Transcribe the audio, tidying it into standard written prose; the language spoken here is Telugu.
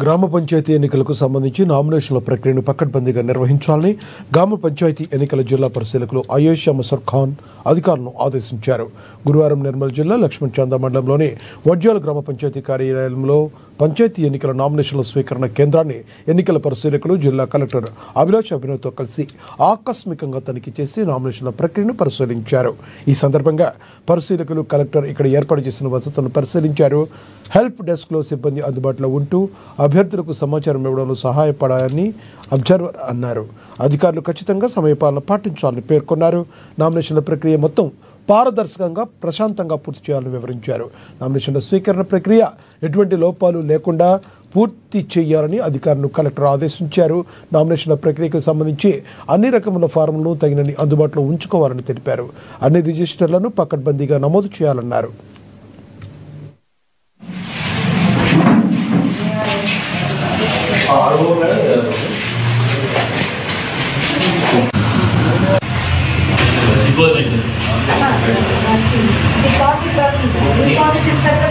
గ్రామ పంచాయతీ ఎన్నికలకు సంబంధించి నామినేషన్ల ప్రక్రియను పకడ్బందీగా నిర్వహించాలని గ్రామ పంచాయతీ ఎన్నికల జిల్లా పరిశీలకులు ఆయేషా మసర్ ఖాన్ అధికారులను ఆదేశించారు. గురువారం నిర్మల్ జిల్లా లక్ష్మణ్ చంద మండలంలోని వడ్యాల గ్రామ పంచాయతీ కార్యాలయంలో పంచాయతీ ఎన్నికల నామినేషన్ల స్వీకరణ కేంద్రాన్ని ఎన్నికల పరిశీలకులు జిల్లా కలెక్టర్ అభిలాష్ అభినవ్తో కలిసి ఆకస్మికంగా తనిఖీ చేసి నామినేషన్ల ప్రక్రియను పరిశీలించారు. ఈ సందర్భంగా పరిశీలకులు కలెక్టర్ ఇక్కడ ఏర్పాటు చేసిన వసతులను పరిశీలించారు. హెల్ప్ డెస్క్లో సిబ్బంది అందుబాటులో ఉంటూ అభ్యర్థులకు సమాచారం ఇవ్వడంలో సహాయపడాలని అబ్జర్వర్ అన్నారు. అధికారులు ఖచ్చితంగా సమయపాలన పాటించాలని పేర్కొన్నారు. నామినేషన్ల ప్రక్రియ మొత్తం పారదర్శకంగా ప్రశాంతంగా పూర్తి చేయాలని వివరించారు. నామినేషన్ల స్వీకరణ ప్రక్రియ ఎటువంటి లోపాలు లేకుండా పూర్తి చేయాలని అధికారులను కలెక్టర్ ఆదేశించారు. నామినేషన్ల ప్రక్రియకు సంబంధించి అన్ని రకముల ఫారంలను తగినన్ని అందుబాటులో ఉంచుకోవాలని తెలిపారు. అన్ని రిజిస్టర్లను పకడ్బందీగా నమోదు చేయాలన్నారు. डिपॉजिट